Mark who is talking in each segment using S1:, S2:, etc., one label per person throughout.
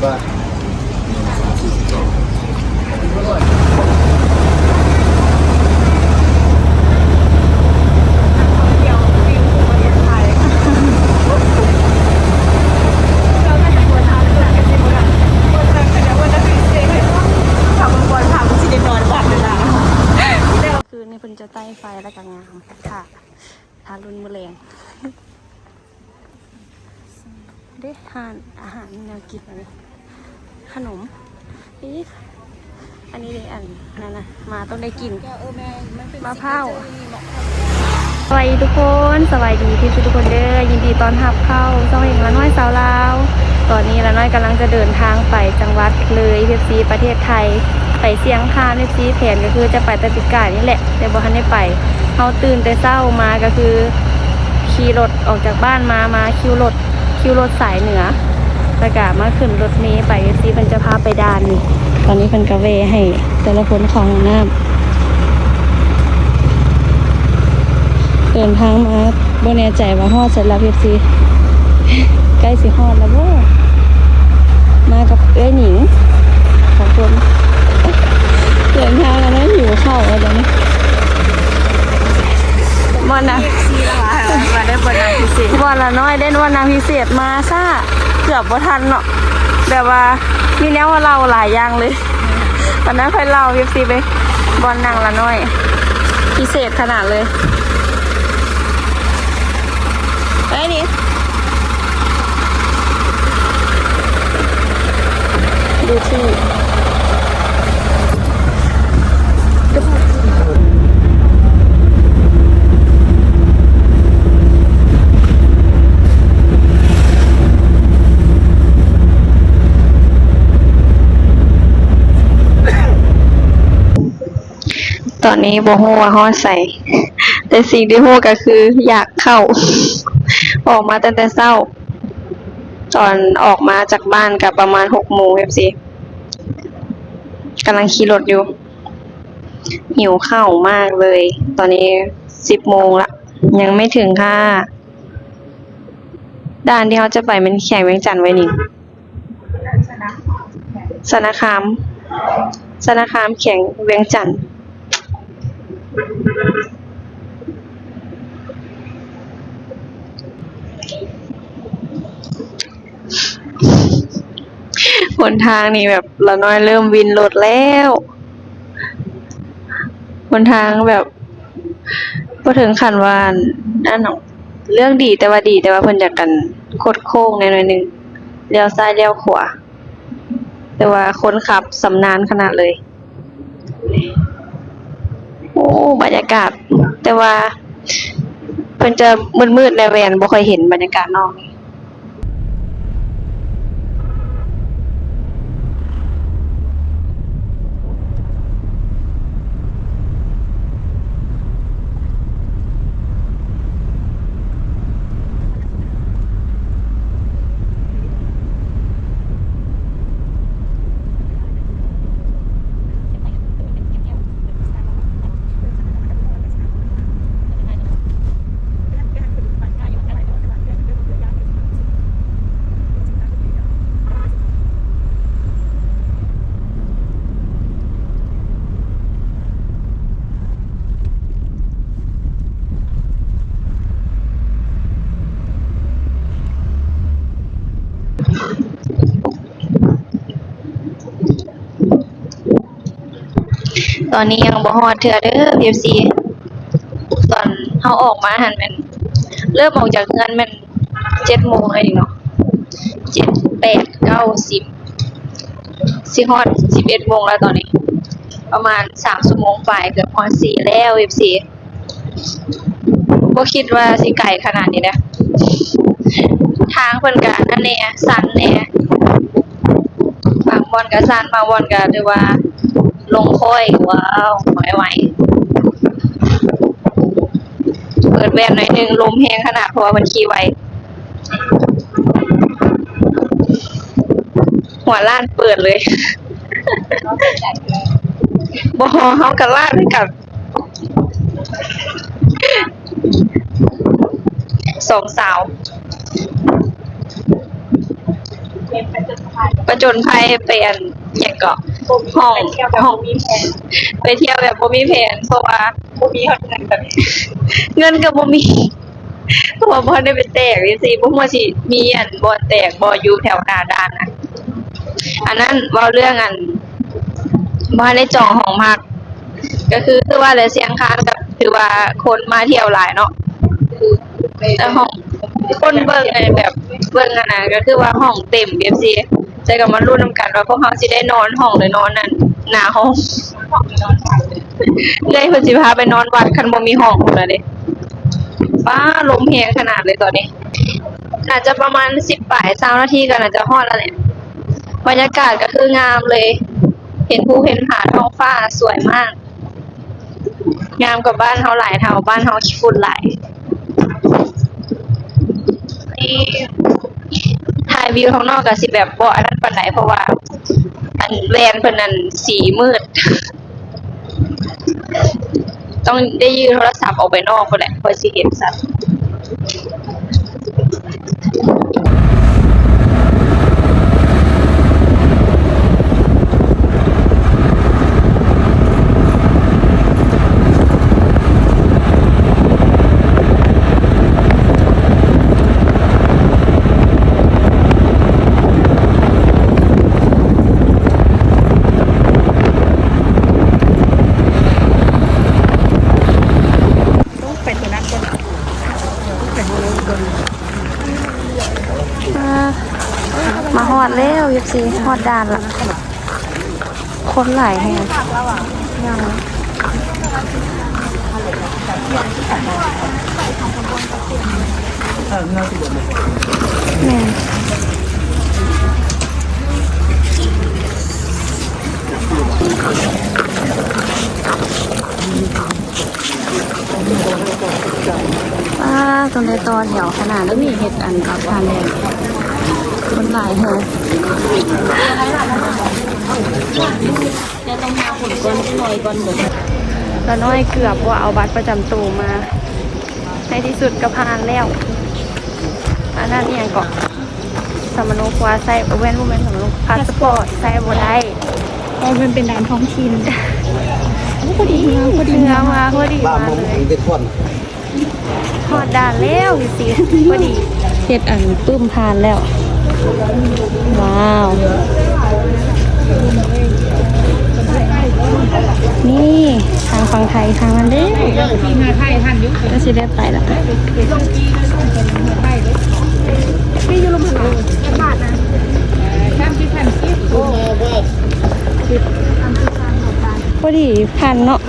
S1: บาท
S2: นี่เพิ่นจะใต้ไฟแล้วก็งามค่ะทารุณแมลงเด้ทานอาหารแนวกินอะไรขนมนี่อันนี้เด้อันนั่นนะมาต้องได้กินมะพร้าวสวัสดีทุกคนสวัสดีที่ทุกคนเด้อยินดีต้อนรับเข้าช่องเองละน้อยสาวลาวตอนนี้ละน้อยกำลังจะเดินทางไปจังหวัดเลยเอฟซีประเทศไทยไปเสียงคานเอฟซีแผนก็คือจะไปตะติกานี่แหละแต่บ่ทันได้ไปเขาตื่นแต่เช้ามาก็คือขี่รถออกจากบ้านมาคิวรถสายเหนือแล้วก็มาขึ้นรถเมล์ไปเอฟซีเพิ่นจะพาไปด่านนี่ตอนนี้เพิ่นก็เวให้แต่ละคนของน้ำเดินทางมาบ่แน่ใจว่าฮอดเสร็จแล้วเอฟซีใกล้สิฮอดแล้วบ่มากับเอ้ยหนิงของคนเดินทางแล้วนะหิวข้าวแล้วตอนนี้บอลนะมาได้บอลนางพิเศษบอลละน้อยได้บอลนางพิเศษมาซ่าเกือบบ่ทันเนาะแบบว่ามีแนวว่าเราหลายอย่างเลยตอนนั้นค่อยเล่าเอฟซีไปบอลนางละน้อยพิเศษขนาดเลยเอ้ยนี่ดูที่ตอนนี้บ่ฮู้ว่าฮอดใส่แต่สิ่งที่ฮู้ก็คืออยากเข้าออกมาตั้งแต่เช้าตอนออกมาจากบ้านก็ประมาณ 6 โมงแบบสิกำลังขี่รถอยู่หิวข้าวมากเลยตอนนี้10 โมงละยังไม่ถึงค่ะด่านที่เขาจะไปมันแข่งเวียงจันทน์ไว้นี่สารคามแข่งเวียงจันทน์หนทางนี่แบบละน้อยเริ่มวินรถแล้วหนทางแบบพอถึงขั้นว่านั่นเนาะเรื่องดีแต่ว่าเพิ่นอยากกันคดโค้งหน่อยนึงเลี้ยวซ้ายเลี้ยวขวาแต่ว่าคนขับสำนาญขนาดเลยโอ้บรรยากาศแต่ว่าเพิ่นจะมืดๆในแวนบ่ค่อยเห็นบรรยากาศนอกนี่ตอนนี้ยังบ่ฮอดเทื่อเด้อ PFC ตอนเฮาออกมาหั่นแม่นเริ่มออกจากเรือนแม่น 7 โมงเลยนี่เนาะ7 8 9 10สิฮอด 11 โมงแล้วตอนนี้ประมาณ3 ชั่วโมงปลายเกือบฮอด4แล้ว PFC บ่คิดว่าสิไกลขนาดนี้เด้อทางเพิ่นก็นั่นแหละสั่นแหน่บางบ่อนก็สั่นบางบ่อนก็ถือว่าลงค่อยว้าวไหวเปิดแว่นหน่อยนึงลมแรงขนาดเพราะว่ามันขี่ไวหัวล้านเปิดเลยบ่เฮาก็ล้านกับ2 สาว
S1: ประจนภัยเป็นอย่างเกาะห้องมีแผนไปเที่ยวแบบบ่มีแผนเพราะว่าบ่มีเงินแบบเงินก็บ่มีเพราะว่าบ่ได้ไปแตกจังซี่บ่ฮู้ว่าสิมีอันบ่แตกบ่อยู่แถวหน้าด่านนะอันนั้นเว้าเรื่องอันบ่ได้จองห้องพักก็คือว่าเลยเสียงค้านกับถือว่าคนมาเที่ยวหลายเนาะแต่ห้องคนเบิ่งอะไรแบบเบิ่งอะนะก็คือว่าห้องเต็ม FC ใจก็มาลุ้นนำกันว่าพวกเฮาสิได้นอนห้องหรือนอนนั่นหน้าห้องเลยเพิ่นสิพาไปนอนวัดคันบ่มีห้องพุ่นล่ะเด้ฟ้าลมแรงขนาดเลยตอนนี้น่าจะประมาณ10ปลาย20นาทีก็น่าจะฮอดแล้วแหละบรรยากาศก็คืองามเลย เห็นภูเห็นผาท้องฟ้าสวยมาก งามกว่าบ้านเฮาหลายเท่าบ้านเฮาขี้ฝุ่นหลายนี่ถ่ายวิวข้างนอกก็สิแบบบ่อันนั้นปานใดเพราะว่าอันแวนเพิ่นนั่นสีมืด ต้องได้ยืนโทรศัพท์ออกไปนอกพุ่นแหละเพื่อสิเห็นสัตว์มาฮอดแล้ว24ฮอดด่านละคนหลายแฮงแม่ตรงในตอนแถวขนาดแล้วมีเห็ดอันรับทานแดงคนหลายแฮงจะต้องมาผลก้อนลอยก้อนหมดแล้วน้อยเกือบว่าเอาบัตรประจำตัวมาในที่สุดก็ผ่านแล้วอันนั้นเองก็สมนุกว่าใส่เว้นโมเมนต์สมนุกพาสปอร์ตใส่บ่ได้เพราะมันเป็นด่านท้องถิ่นพอดีมาพอดีมาเลยพอด่านแล้วสิพอดีเฮ็ดอันปื้มผ่านแล้วว้าวนี่ทางฝั่งไทยทางนั้นเด้ก็สิได้ไปละพี่อยู่ลงมาบาทนะพอดีพันเนาะ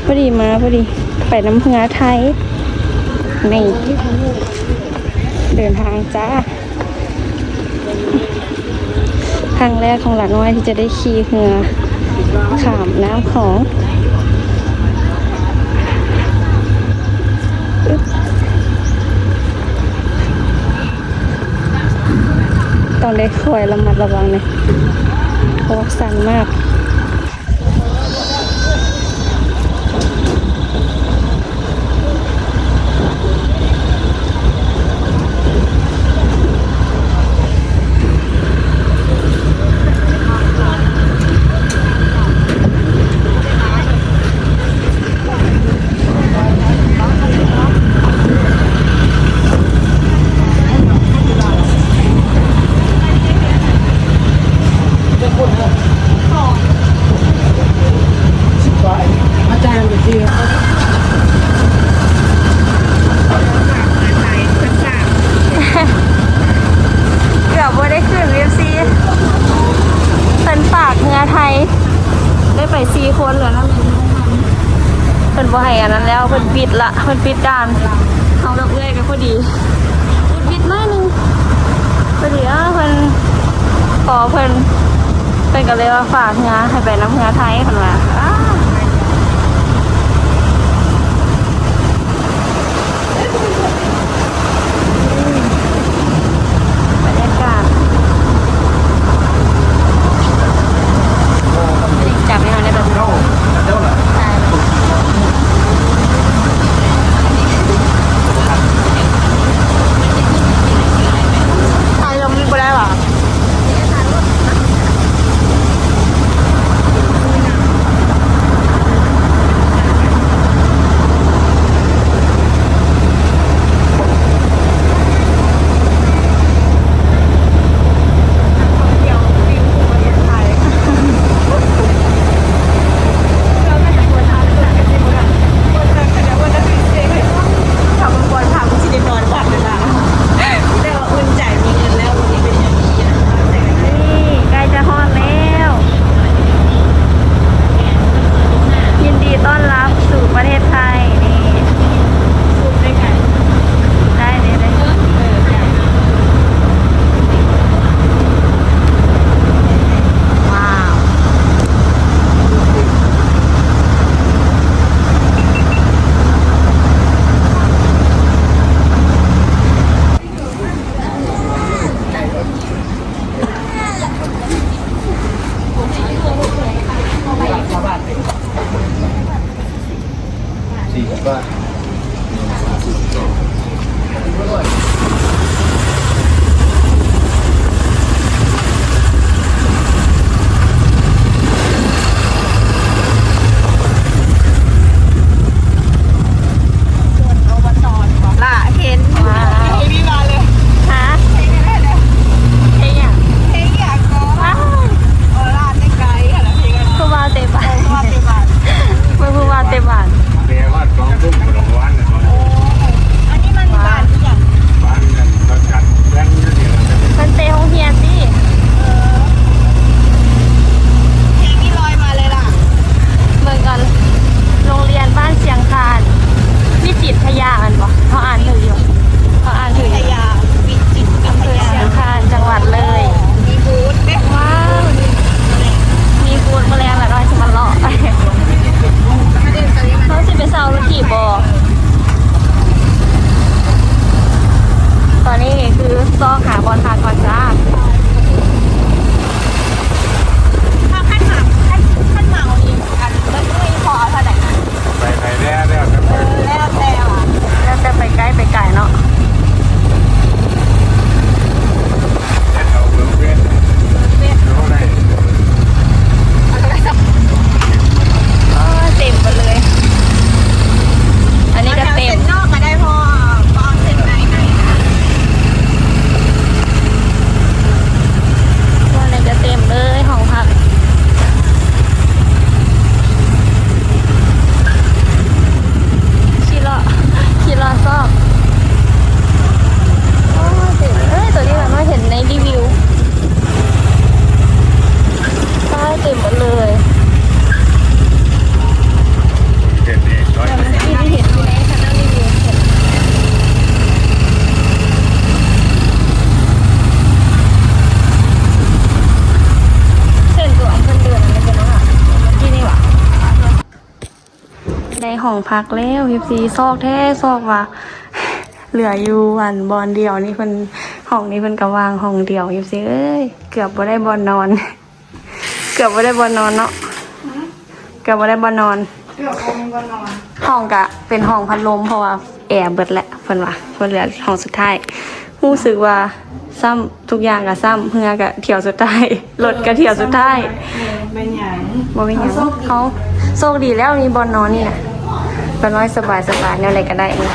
S1: พอดีมาพอดีไปน้ำเหือไทยนี่เดินทางจ้าครั้งแรกของหลานน้อยที่จะได้ขี่เหือขามน้ำของต้องได้คอยระมัดระวังเลยเพราะว่าสั่นมาก4 คนเหลือนั่นเพิ่นบ่ให้อันนั้นแล้วเพิ่นปิดละเพิ่นปิดด่านเอาดอกเอื้อยกันพอดีปิดหน่อยนึงพอดีเพิ่นขอเพิ่นก็เลยว่าฝากงานให้ไปน้ำงานไทยเพิ่นว่าบรรยากาศจับไม่ทันได้แบบไทยเราไม่ได้หรอ
S2: ประเทศไทยนี่ซูมได้ไงได้เลยได้ว้าวล่ะเห็นว้าวนี่มาเลยฮะเห็นอะไรเลยเห็นอย่างเห็นอย่างก็ว้าวโอลาเต็มไกลอะไรเห็นกันคือว่าเต็มบ้านคือว่าเต็มบ้านไม่คือว่าเต็มบ้าน
S3: เรียกว่าสองทุ่มกับวันนะตอนนี้
S2: อันนี้มันบ้านที่อย่าง
S3: บ้านกันประจัดแรงเยอะเดียวกัน
S2: มันเตะห้องเฮียนดิเพลงนี้ลอยมาเลยล่ะเหมือนกันโรงเรียนบ้านเชียงคานวิจิตรพยาอันวะเขาอ่านถืออยู่เขาอ่านถืออยู่วิจิตรอำเภอเชียงคานจังหวัดเลยมีบูธเด็กว้าวมีบูธแมลงละน้อยจะมาเลาะเขาสิไปเซาลูกกี่บอตอนนี้คือซอกหาบอลคาก่อนจ้าถ้าขั้นเหมาอีกอันแล้วไม่พอเท่าไหร่นะ
S3: ไปไทยแล้วครับ
S2: แล้วแต่ไปใกล้ไปไกลเนาะ
S3: เราเพิ่มเวทเท่าไหร่
S2: เต็มไปเลย อันนี้ก็เต็มนอกก็ได้พอเส้นในนะวันนี้ก็เต็มเลยห้องพักขี่ล้อซอกโอ้เต็มตัวนี้เราเห็นในรีวิวใต้เต็มหมดเลย
S3: เด็ดเด็ดร้อย
S2: ที่เห็นอยู่ในคณะรีวิวเห็นเส้นตัวเพิ่นเดินอะไรกันนะที่นี่หวะได้ห้องพักแล้วพิซีซอกแท้ซอกว่ะเหลืออยู่วันบอลเดียวนี่เพิ่นห้องนี้เพิ่นก็วางห้องเดียวพิซีเอ้ยเกือบบ่ได้บอลนอนเกือบบ่ได้บอลนอนเนาะเกือบบ่ได้บอลนอนห้องกะเป็นห้องพัดลมเพราะว่าแอร์เบิดแหละเพิ่นว่าเพิ่นเหลือห้องสุดท้ายรู้สึกว่าซ้ำทุกอย่างก็ซ้ำเฮือก็เที่ยวสุดท้ายรถก็เที่ยวสุดท้ายบ่เป็นหยังเขาโชคดีแล้วมีบอลนอนนี่น่ะก็น้อยสบายแนวไหนก็ได้นี่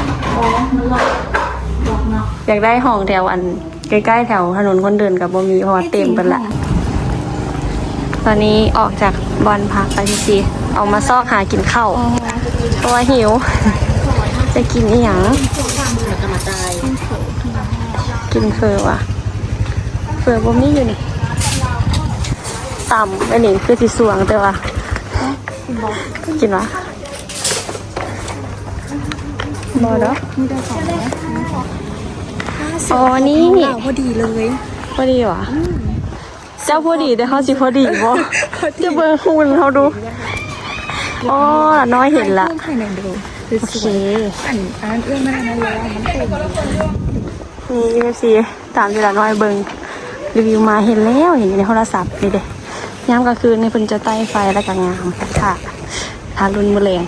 S2: อยากได้ห้องแถวอันใกล้ๆแถวถนนคนเดินกับบ่มีเพราะว่าเต็มเบิดละตอนนี้ออกจากบอลพักไปสิเอามาซอกหากินข้าวเพราะว่าหิวจะกินอีหยังกินเฟอว่ะเฟอบ่มีอยู่นี่ต่ำอันนี้คือสิสวงแต่ว่ากินวะบ่เนาะอ๋อนี่พอดีเลยพอดีวะเจ้าพอดีแต่เขาสิพอดีบ่จะเบิ่งหุ่นเขาดูอ๋อน้อยเห็นละโอเคอันเอื้อมไม่ได้นะแล้วมันเต็มนี่สิตามที่ละน้อยเบิ่งรีวิวมาเห็นแล้วเห็นในโทรศัพท์นี่เด้ยามกลางคืนในเพิ่นจะใต้ไฟแล้วก็งามค่ะทารุณแมลง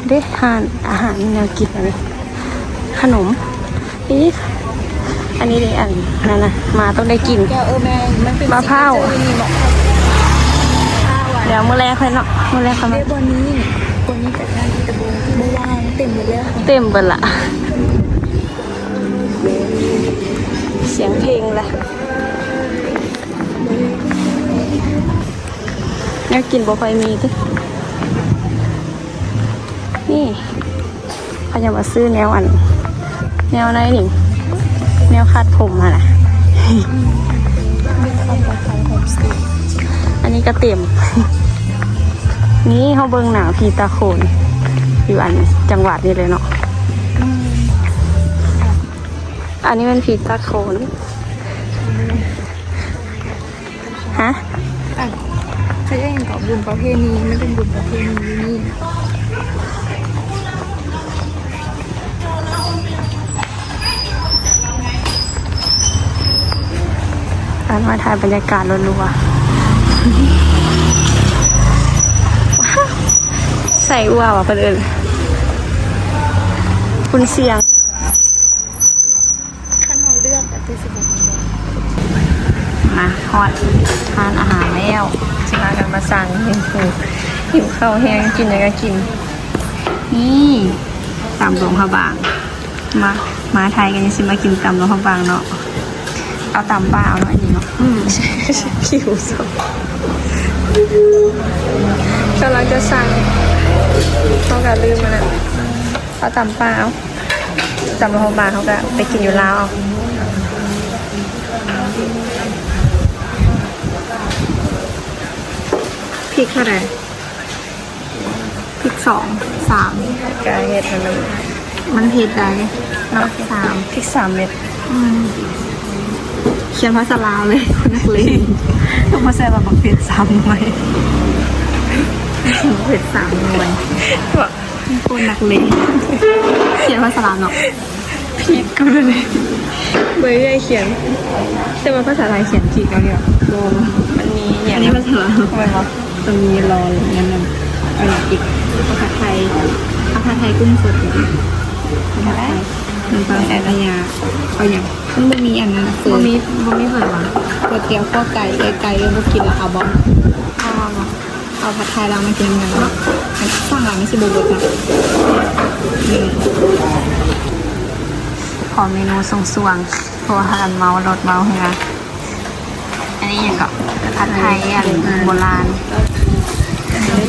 S2: เด้ทานอาหารแนวกินอะไรขนมนี่อันนี้เด้อันนั่นนะมาต้องได้กินมะพร้าวเดี๋ยวมื้อแรกค่อยเนาะมื้อแรกค่อยมาบนนี้แต่งานตะบงเมื่อวานเต็มหมดแล้วเต็มเบิดละเสียงเพลงละแนวกินบ่ค่อยมีที่นี่เขาจะมาซื้อแนวอันแนวไหนนี่แนวคาดผมอะนะอันนี้ก็เต็ม นี่เขาเบิ่งหนังผีตาโขนอยู่อันจังหวัดนี้เลยเนาะอันนี้เป็นผีตาโขนฮะ
S4: เขาจะยังกับบุญประเพณีไม่เป็นบุญประเพณีนี่
S2: การมาถ่ายบรรยากาศรัวๆใส่อ้วว่ะเพื่อนคุณเสียง
S4: ขั้นเราเลือกแต่ที่สิบหก
S2: มาฮอดทานอาหารแล้วจะพากันมาสั่งเมนูหิวข้าวแห้งกินอะไรก็กิน นี่ตำหลวงพระบาง มาไทยกันยังสิมากินตำหลวงพระบางเนาะเอาตำป้าเอาเนาะอันนี้เนาะคิวสดกำลังจะสั่งเขาก็ลืมมันอ่ะเอาตำป้าเอาตำหลวงพระบางเขาก็ไปกินอยู่แล้วเอาพริกเท่าไหร่พริก2 3กระเฮ็ดมันเผ็ดได้เนาะ3พริก3 เม็ดเขียนภาษาลาวเลยคนนักเลงต้องมาใส่แบบเผ็ด3 หน่วยเผ็ด3 หน่วยคนนักเลงเขียนภาษาลาวเนาะผิดก็เลยเบยได้เขียนแต่ว่าภาษาไทยเขียนผิดแล้วเนี่ยโบมันมีอย่างนี้ภาษาลาวทำไมวะตรงนี้รองั้นนั่นอะไรอีกภาษาไทยกุ้งสดภาษาไทยมันภาษาไทยเอาอย่างมันไม่มีอันนั้นคือบ่มีเผยวะก๋วยเตี๋ยวข้าวไก่ไก่ไม่กินแล้วเอาบอมเอาผัดไทยเรามากินกันเนาะสร้างหลังไม่ใช่โบโบนะขอเมนูสวงๆเพราะว่าหันเมารถเมาเฮียอันนี้อย่างก็ผัดไทยอันโบราณ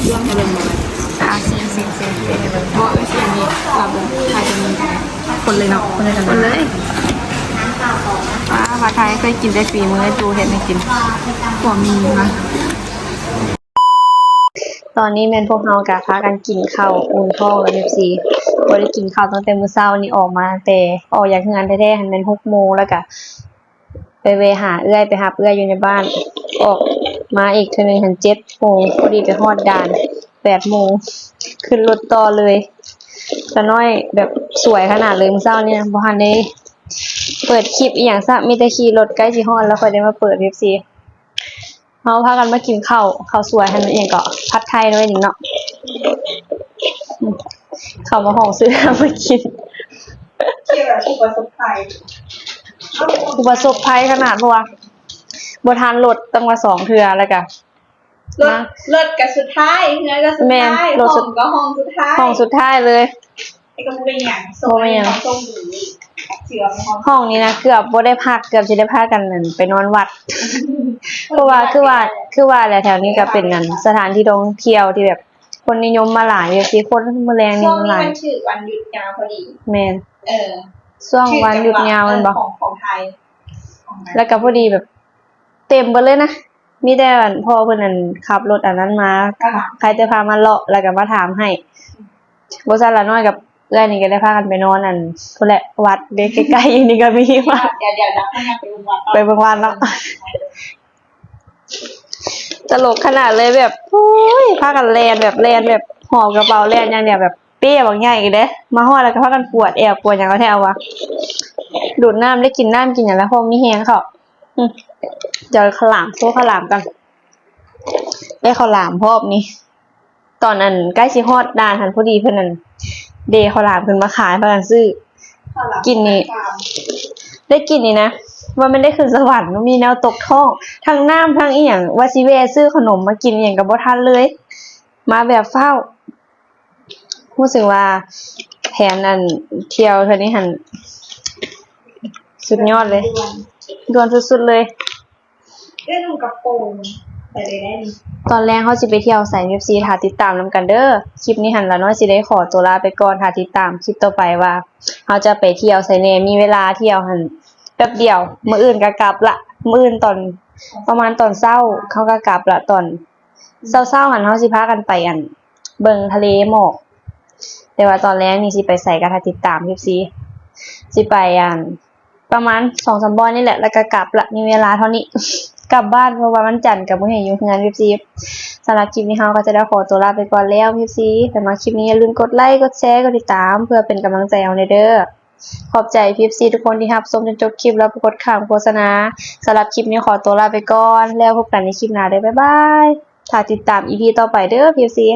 S2: ซีเพราะไม่ใช่นี้เราไทยจะมีคนเลยเนาะคนเลยกันเลยผัดไทยเคยกินได้ฝีมือจูเห็ดไม่กินหัวมีนะตอนนี้แม่นพวกเรากะพากันกินข้าวอุ่นท้องแล้วFCบ่ได้กินข้าวตั้งแต่มื้อเช้านี่ออกมาแต่ออกจากงานแท้ๆหันเป็น6 โมงแล้วก็ไปเวหาเอื้อยไปหาเอื้อยอยู่ในบ้านออกมาอีกเทื่อนึงหัน7 โมงพอดีไปฮอดด่าน8 โมงขึ้นรถต่อเลยตาน้อยแบบสวยขนาดเลยมื้อเช้านี่บ่ทันได้เปิดคลิปอีหยังซะมีแต่ขี่รถใกล้สิฮอดแล้วค่อยได้มาเปิด FCเฮาพากันมากินข้าวสวยหั่นอีหยังก็ผัดไทยด้วยนี่เนาะเข้ามาห้องซื้อมากินอุปสรรคภัยขนาดเพราะว่าบ่ทันรถตั้งว่า2 เทื่อแล้วก็
S1: รถกับสุดท้ายเนื้อกับสุดท้ายห้องก็ห้องสุดท้าย
S2: ห้องสุดท้ายเลย
S1: ไอ้ก็บ่เป็นหยังส่งดีเชื่อ
S2: ห้องนี้นะเกือบบ่ได้พักเกือบสิได้พากันนั่นไปนอนวัดเพราะว่าคือว่าแหละแถวนี้ก็เป็นนั่นสถานที่ท่องเที่ยวที่แบบคนนิยมมาหลายอยู่สิคนมื้อแรงนี่มันหลาย
S1: มันชื่อวันหยุดยาวพอดี
S2: แม่นช่วงวันหยุดยาวมันบ่
S1: ของไทย
S2: แล้วก็พอดีแบบเต็มเบิดเลยนะมีแต่พ่อเพิ่นนั่นขับรถอันนั้นมาใครจะพามาเลาะแล้วก็มาถามให้บ่ซั่นละน้อยกับเอื้อยนี่ก็ได้พากันไปนอนนั่นพุ่นแหละวัดเด็กใกล้ๆอยู่นี่ก็มีว่า
S1: เดี๋ยวๆให้
S2: ไปเบิ่งวัดเนาะตลกขนาดเลยแบบโอ้ยพากันแล่นแบบหอบกระเป๋าแล่นอย่างเดียวแบบเป้บางใหญ่อีกเด้มาฮอดแล้วก็พากันปวดหยังเอาแท้วะดูดน้ำได้กินน้ำกินหยังแล้วพอมีแฮงเขาเดี๋ยวข้าวหลามกันได้ข้าวหลามพอบนี่ตอนนั้นใกล้สิฮอดด่านหันพอดีเพิ่นนั่นเดข้าวหลามเพิ่นมาขายพากันซื้อกินนี่ได้กินนี่นะว่ามันได้ขึ้นสวรรค์มันมีแนวตกท้องทั้งน้ำทั้งอีหยังว่าสิแวะซื้อขนมมากินอีหยังก็บ่ทันเลยมาแบบเฝ้ารู้สึกว่าแผนนั้นเที่ยวเท่านี้หั่นสุดยอดเลยด่วนสุดๆเลย
S1: ได้นุ่งกระโปรงไปเลยได้ดิ
S2: ตอนแรกเขาสิไปเที่ยวใส่ FC ถ้าติดตามนำกันเด้อคลิปนี้หั่นละน้อยสิได้ขอตัวลาไปก่อนถ้าติดตามคลิปต่อไปว่าเขาจะไปเที่ยวไสแหน่มีเวลาเที่ยวหั่นแป๊บเดียวมื้ออื่นก็กลับละมื้ออื่นตอนประมาณตอนเช้าเขาก็กลับละตอน
S1: เศร้าๆหันเฮาสิพากันไปอัน เบิ่งทะเลหมอกแต่ว่าตอนแรกนี่สิไปใส่กระทะติดตามพี่ซีสิไปอัน ประมาณ2-3บ่อนนี่แหละแล้วก็กลับละมีเวลาเท่านี้ กลับบ้านเพราะว่าวันจันทร์ก็บ่เห็นอยู่งานพี่ซีสำหรับคลิปนี้เฮาก็จะได้ขอตัวลาไปก่อนแล้วพี่ซีแต่มาคลิปนี้อย่าลืมกดไลค์กดแชร์กดติดตามเพื่อเป็นกำลังใจเอาเด้อขอบใจพี่ซีทุกคนที่รับชมจนจบคลิปแล้วกดข้ามโฆษณาสำหรับคลิปนี้ขอตัวลาไปก่อนแล้วพบกันในคลิปหน้าเด้อบ๊ายบายถ้าติดตาม EP ต่อไปเด้อพี่ซี